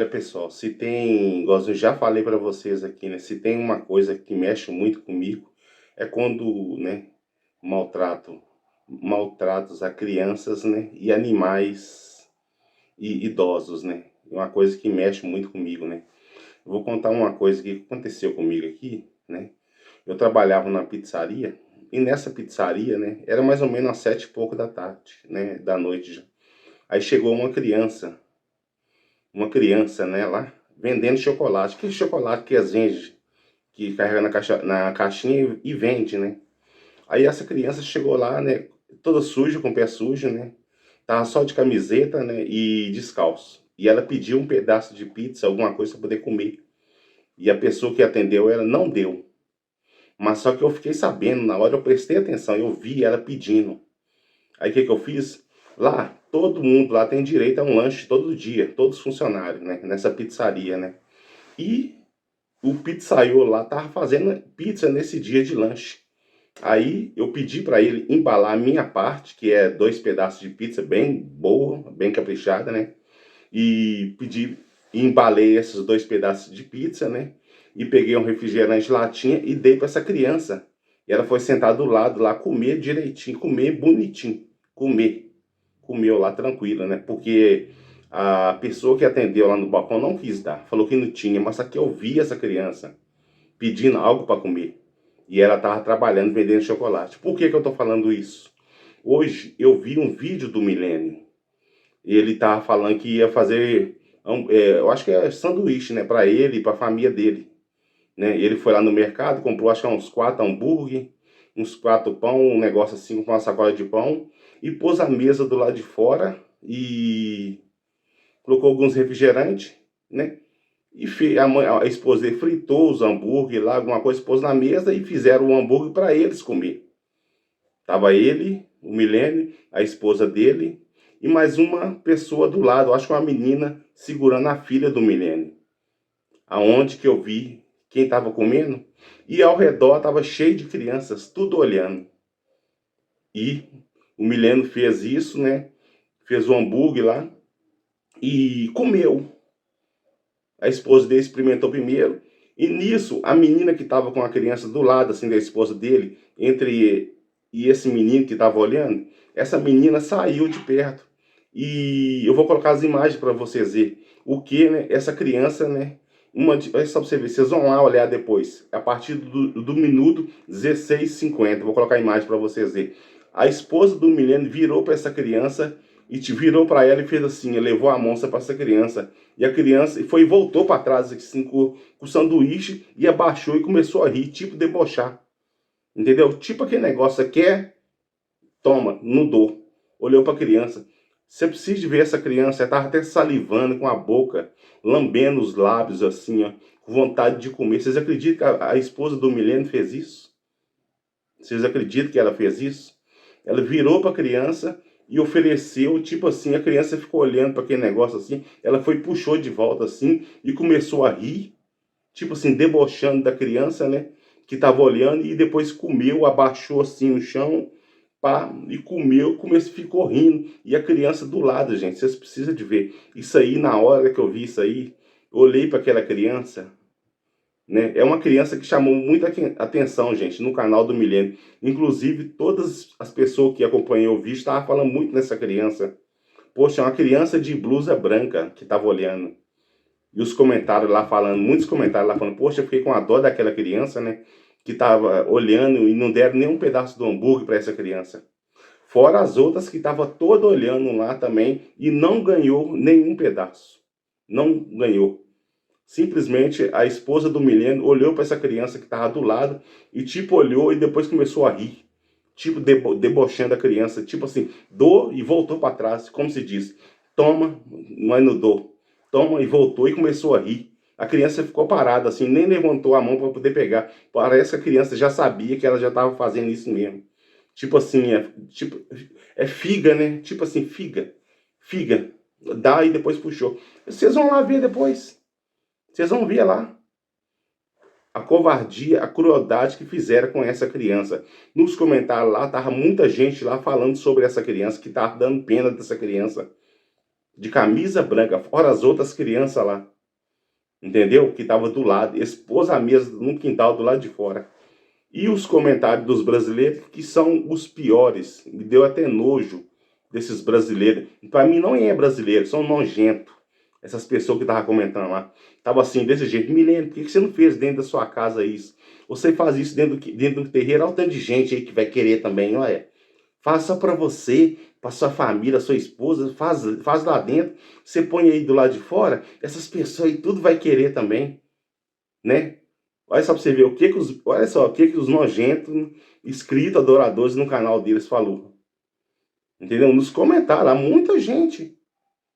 pessoal, se tem, igual eu já falei para vocês aqui, né, se tem uma coisa que mexe muito comigo, é quando, né, maltratos a crianças, né, e animais e idosos, né. É uma coisa que mexe muito comigo, né. Eu vou contar uma coisa que aconteceu comigo aqui, né. Eu trabalhava na pizzaria, e nessa pizzaria, né, era mais ou menos às 7 e pouco da tarde, né, da noite já. Aí chegou uma criança, né, lá, vendendo chocolate. Aquele chocolate que as vende, que carrega na caixinha e vende, né. Aí essa criança chegou lá, né, toda suja, com o pé sujo, né, tava só de camiseta, né, e descalço. E ela pediu um pedaço de pizza, alguma coisa para poder comer. E a pessoa que atendeu ela não deu. Mas só que eu fiquei sabendo, na hora eu prestei atenção, eu vi ela pedindo. Aí o que que eu fiz? Lá, todo mundo lá tem direito a um lanche todo dia, todos os funcionários, né, nessa pizzaria, né. E o pizzaiolo lá tava fazendo pizza nesse dia de lanche. Aí eu pedi para ele embalar a minha parte, que é 2 pedaços de pizza bem boa, bem caprichada, né. E embalei esses 2 pedaços de pizza, né. E peguei um refrigerante latinha e dei para essa criança. E ela foi sentar do lado lá, comer direitinho, comer bonitinho, comer. Comeu lá tranquila, né? Porque a pessoa que atendeu lá no balcão não quis dar, falou que não tinha, mas só que eu vi essa criança pedindo algo para comer. E ela estava trabalhando vendendo chocolate. Por que que eu tô falando isso? Hoje eu vi um vídeo do Milênio. Ele tava falando que ia fazer, eu acho que é sanduíche, né, para ele e para a família dele, né? Ele foi lá no mercado, comprou acho que uns 4 hambúrguer, uns 4 pão, um negócio assim, com uma sacola de pão, e pôs a mesa do lado de fora e colocou alguns refrigerantes, né? E a esposa dele fritou os hambúrguer lá, alguma coisa, pôs na mesa e fizeram o hambúrguer para eles comer. Tava ele, o Milênio, a esposa dele e mais uma pessoa do lado, acho que uma menina segurando a filha do Milênio. Aonde que eu vi quem estava comendo? E ao redor estava cheio de crianças, tudo olhando. E o Milênio fez isso, né? Fez o hambúrguer lá e comeu. A esposa dele experimentou primeiro. E nisso, a menina que estava com a criança do lado, assim, da esposa dele, entre e esse menino que estava olhando, essa menina saiu de perto. E eu vou colocar as imagens para vocês verem o que, né, essa criança, né, olha só pra você ver, vocês vão lá olhar depois, a partir do minuto 16:50, vou colocar a imagem para vocês verem. A esposa do menino virou para essa criança e te virou para ela e fez assim, levou a moça para essa criança. E a criança foi e voltou para trás assim, com o sanduíche e abaixou e começou a rir, tipo debochar. Entendeu? Tipo aquele negócio, você quer? Toma, não dou. Olhou para a criança. Você precisa de ver essa criança, ela estava até salivando com a boca, lambendo os lábios assim, ó, com vontade de comer. Vocês acreditam que a esposa do Milênio fez isso? Vocês acreditam que ela fez isso? Ela virou para a criança e ofereceu, tipo assim, a criança ficou olhando para aquele negócio assim, ela foi, puxou de volta assim e começou a rir, tipo assim, debochando da criança, né, que estava olhando e depois comeu, abaixou assim no chão, pá, e comeu, ficou rindo, e a criança do lado, gente, vocês precisam de ver. Isso aí, na hora que eu vi isso aí, eu olhei para aquela criança, né? É uma criança que chamou muita atenção, gente, no canal do Milênio. Inclusive, todas as pessoas que acompanham o vídeo estavam falando muito nessa criança. Poxa, é uma criança de blusa branca que estava olhando. E os comentários lá falando, muitos comentários lá falando, poxa, eu fiquei com a dó daquela criança, né? Que estava olhando e não deram nem um pedaço do hambúrguer para essa criança. Fora as outras que estavam toda olhando lá também e não ganhou nenhum pedaço. Não ganhou. Simplesmente a esposa do Milênio olhou para essa criança que estava do lado e tipo olhou e depois começou a rir. Tipo debochando a criança, tipo assim, dou e voltou para trás, como se diz, toma, mas não dou. Toma e voltou e começou a rir. A criança ficou parada assim, nem levantou a mão para poder pegar. Parece que a criança já sabia que ela já estava fazendo isso mesmo. Tipo assim, é figa, né? Tipo assim, figa. Figa. Dá e depois puxou. Vocês vão lá ver depois. Vocês vão ver lá a covardia, a crueldade que fizeram com essa criança. Nos comentários lá, tava muita gente lá falando sobre essa criança, que tava dando pena dessa criança. De camisa branca, fora as outras crianças lá. entendeu? Que estava do lado, expôs a mesa no quintal do lado de fora. E os comentários dos brasileiros, que são os piores, me deu até nojo desses brasileiros. Para mim não é brasileiro, são nojentos. Essas pessoas que estavam comentando lá. Tava assim, desse jeito. Milene, por que você não fez dentro da sua casa isso? Você faz isso dentro do terreiro, olha o tanto de gente aí que vai querer também, olha. Faz só para você, para sua família, sua esposa, faz lá dentro. Você põe aí do lado de fora, essas pessoas aí tudo vai querer também, né? Olha só pra você ver olha só o que os nojentos inscritos, adoradores no canal deles falou. Entendeu? Nos comentários, há muita gente.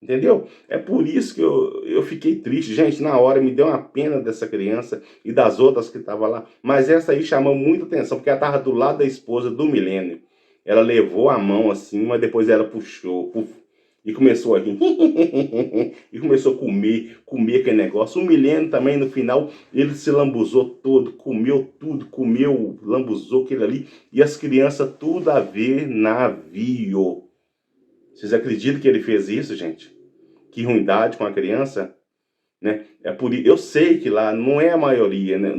Entendeu? É por isso que eu fiquei triste. Gente, na hora me deu uma pena dessa criança e das outras que estavam lá. Mas essa aí chamou muita atenção, porque ela estava do lado da esposa do Milênio. Ela levou a mão assim, mas depois ela puxou. E começou a rir. E começou a comer aquele negócio. O Milênio também, no final, ele se lambuzou todo, comeu tudo, comeu, lambuzou aquele ali. E as crianças tudo a ver navio. Vocês acreditam que ele fez isso, gente? Que ruindade com a criança, né? Eu sei que lá não é a maioria, né?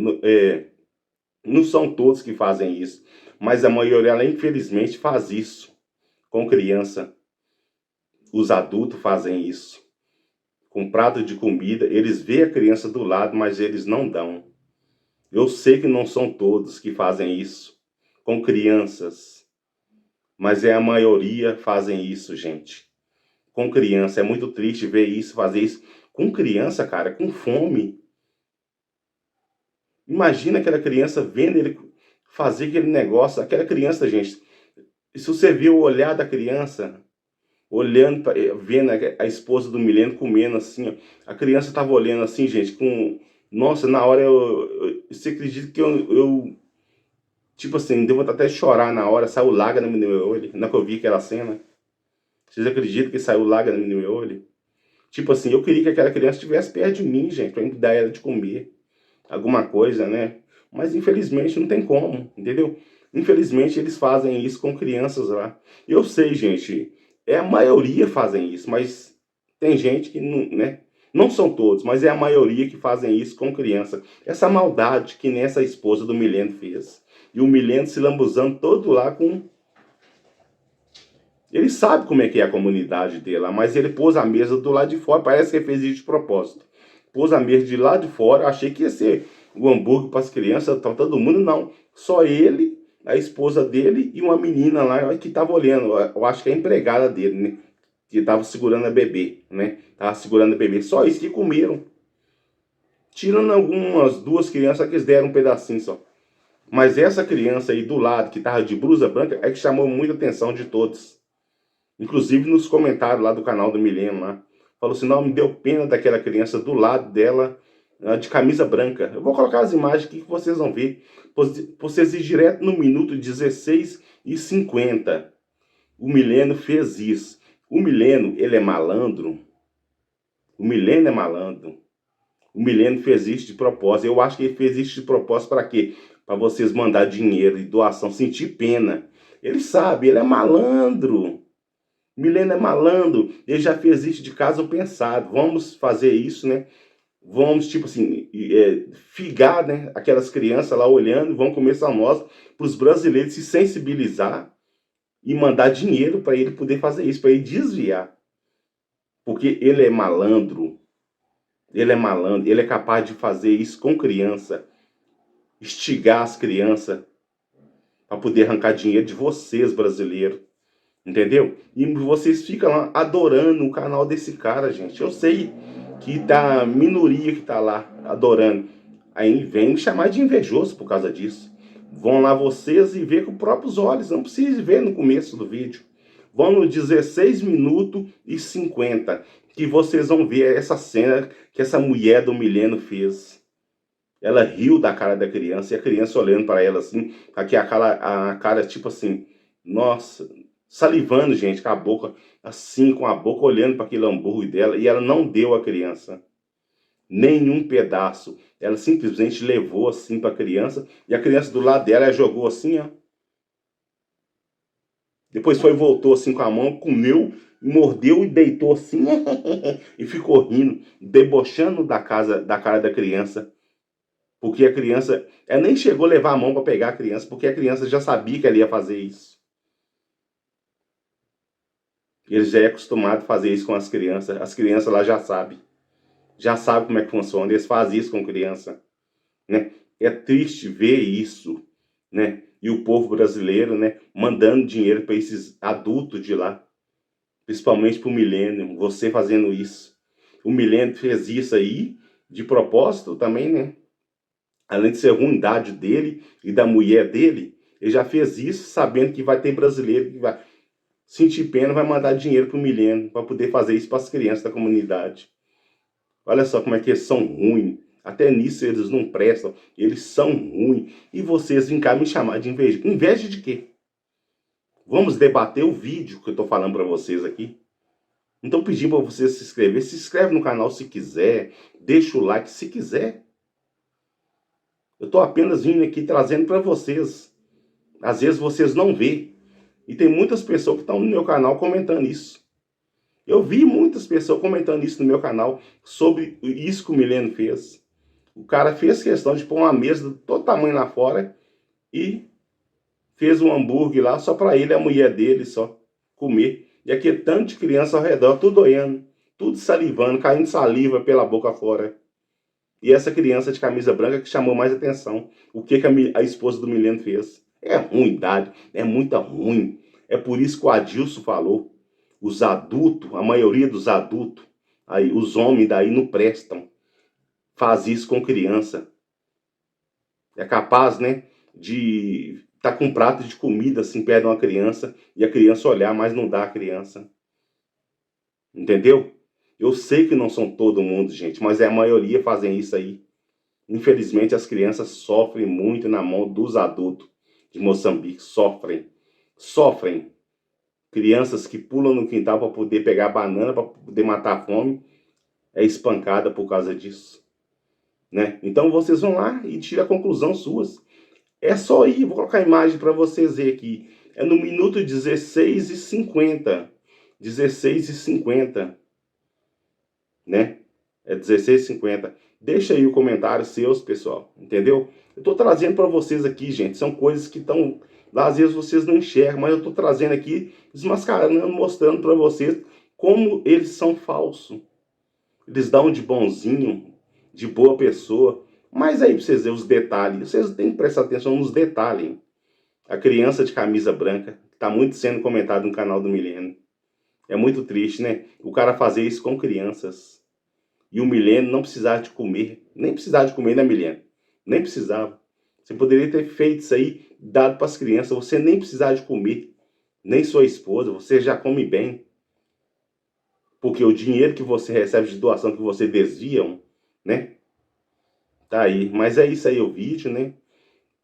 Não são todos que fazem isso, mas a maioria, ela, infelizmente, faz isso com criança. Os adultos fazem isso. Com prato de comida, eles veem a criança do lado, mas eles não dão. Eu sei que não são todos que fazem isso com crianças, mas é a maioria fazem isso, gente. Com criança, é muito triste ver isso, fazer isso com criança, cara, com fome. Imagina aquela criança vendo ele fazer aquele negócio. Aquela criança, gente, se você viu o olhar da criança, olhando, vendo a esposa do Milênio comendo assim, ó, a criança tava olhando assim, gente, com... Nossa, na hora você acredita que tipo assim, deu vontade até de chorar na hora, saiu lágrima no meu olho, na que eu vi aquela cena. Vocês acreditam que saiu lágrima no meu olho? Tipo assim, eu queria que aquela criança estivesse perto de mim, gente, pra dar ela de comer alguma coisa, né? Mas infelizmente não tem como, entendeu? Infelizmente eles fazem isso com crianças lá. Eu sei, gente, a maioria fazem isso, mas tem gente que não, né? Não são todos, mas é a maioria que fazem isso com criança. Essa maldade que nessa esposa do Mileno fez. E o Mileno se lambuzando todo lá com... Ele sabe como é que é a comunidade dele lá, mas ele pôs a mesa do lado de fora, parece que ele fez isso de propósito. Pôs a mesa de lá de fora, achei que ia ser o hambúrguer para as crianças, todo mundo, não. Só ele, a esposa dele e uma menina lá que estava olhando, eu acho que é a empregada dele, né? Que estava segurando a bebê, né? Tava segurando a bebê, só isso que comeram. Tirando algumas duas crianças que eles deram um pedacinho só. Mas essa criança aí do lado, que estava de blusa branca, é que chamou muita atenção de todos. Inclusive nos comentários lá do canal do Milênio lá. Falou assim, não, me deu pena daquela criança do lado dela, de camisa branca. Eu vou colocar as imagens aqui que vocês vão ver. Vocês ir direto no minuto 16:50. O Milênio fez isso. O Milênio, ele é malandro. O Milênio é malandro. O Milênio fez isso de propósito. Eu acho que ele fez isso de propósito para quê? Para vocês mandar dinheiro e doação, sentir pena. Ele sabe, ele é malandro. Milena é malandro, ele já fez isso de caso pensado. Vamos fazer isso, né? Vamos, tipo assim, figar, né? Aquelas crianças lá olhando, vão comer salmosa, para os brasileiros se sensibilizar e mandar dinheiro para ele poder fazer isso, para ele desviar. Porque ele é malandro, ele é capaz de fazer isso com criança, instigar as crianças para poder arrancar dinheiro de vocês, brasileiros. Entendeu? E vocês ficam lá adorando o canal desse cara, gente. Eu sei que tá a minoria que tá lá adorando. Aí vem me chamar de invejoso por causa disso. Vão lá vocês e ver com os próprios olhos. Não precisa ver no começo do vídeo. Vão no 16 minutos e 50. Que vocês vão ver essa cena que essa mulher do Milênio fez. Ela riu da cara da criança e a criança olhando para ela assim. Aqui a cara tipo assim. Nossa, salivando, gente, com a boca, assim, com a boca olhando para aquele hambúrguer dela, e ela não deu à criança nenhum pedaço. Ela simplesmente levou assim para a criança, e a criança do lado dela, ela jogou assim, ó. Depois foi, voltou assim com a mão, comeu, mordeu e deitou assim e ficou rindo, debochando da cara da criança. Porque a criança, ela nem chegou a levar a mão para pegar a criança, porque a criança já sabia que ela ia fazer isso. Ele já é acostumado a fazer isso com as crianças lá já sabem como é que funciona, eles fazem isso com criança, né? É triste ver isso, né? E o povo brasileiro, né, mandando dinheiro para esses adultos de lá, principalmente para o Milênio, você fazendo isso. O Milênio fez isso aí de propósito também, né? Além de ser ruindade dele e da mulher dele, ele já fez isso sabendo que vai ter brasileiro que vai sentir pena, vai mandar dinheiro para o Milênio para poder fazer isso para as crianças da comunidade. Olha só como é que eles são ruins. Até nisso eles não prestam. Eles são ruins. E vocês vêm cá me chamar de inveja. Inveja de quê? Vamos debater o vídeo que eu estou falando para vocês aqui. Então pedi para você se inscrever. Se inscreve no canal se quiser. Deixa o like se quiser. Eu estou apenas vindo aqui trazendo para vocês. Às vezes vocês não vê. E tem muitas pessoas que estão no meu canal comentando isso. Eu vi muitas pessoas comentando isso no meu canal sobre isso que o Milênio fez. O cara fez questão de pôr uma mesa de todo tamanho lá fora e fez um hambúrguer lá só para ele e a mulher dele só comer. E aquele tanto de criança ao redor, tudo olhando, tudo salivando, caindo saliva pela boca fora. E essa criança de camisa branca que chamou mais atenção. O que a esposa do Milênio fez. É ruindade, é muito ruim. É por isso que o Adilson falou. Os adultos, a maioria dos adultos, aí, os homens daí não prestam. Faz isso com criança. É capaz, né, de estar com um prato de comida assim perto de uma criança e a criança olhar, mas não dá a criança. Entendeu? Eu sei que não são todo mundo, gente, mas a maioria fazem isso aí. Infelizmente, as crianças sofrem muito na mão dos adultos de Moçambique. Sofrem. Sofrem. Crianças que pulam no quintal para poder pegar banana, para poder matar a fome, é espancada por causa disso. Né? Então vocês vão lá e tiram a conclusão suas. É só ir, vou colocar a imagem para vocês verem aqui. É no minuto 16h50. 16h50. Né? É 16h50. Deixa aí o comentário seus, pessoal. Entendeu? Eu tô trazendo para vocês aqui, gente. São coisas que estão lá, às vezes vocês não enxergam, mas eu tô trazendo aqui, desmascarando, mostrando para vocês como eles são falsos. Eles dão de bonzinho, de boa pessoa. Mas aí pra vocês verem os detalhes. Vocês têm que prestar atenção nos detalhes. A criança de camisa branca, que tá muito sendo comentado no canal do Milênio. É muito triste, né? O cara fazer isso com crianças. E o Milênio não precisar de comer. Nem precisar de comer, né, Milênio? Nem precisava. Você poderia ter feito isso aí, dado para as crianças. Você nem precisar de comer. Nem sua esposa. Você já come bem. Porque o dinheiro que você recebe de doação que você desviam, né? Tá aí. Mas é isso aí o vídeo, né?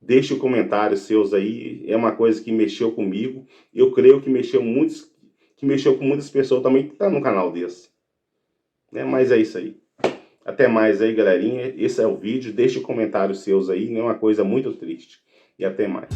Deixe comentários seus aí. É uma coisa que mexeu comigo. Eu creio que mexeu com muitas pessoas também que tá no canal desse. Né? Mas é isso aí. Até mais aí, galerinha. Esse é o vídeo. Deixe comentários seus aí. É uma coisa muito triste. E até mais.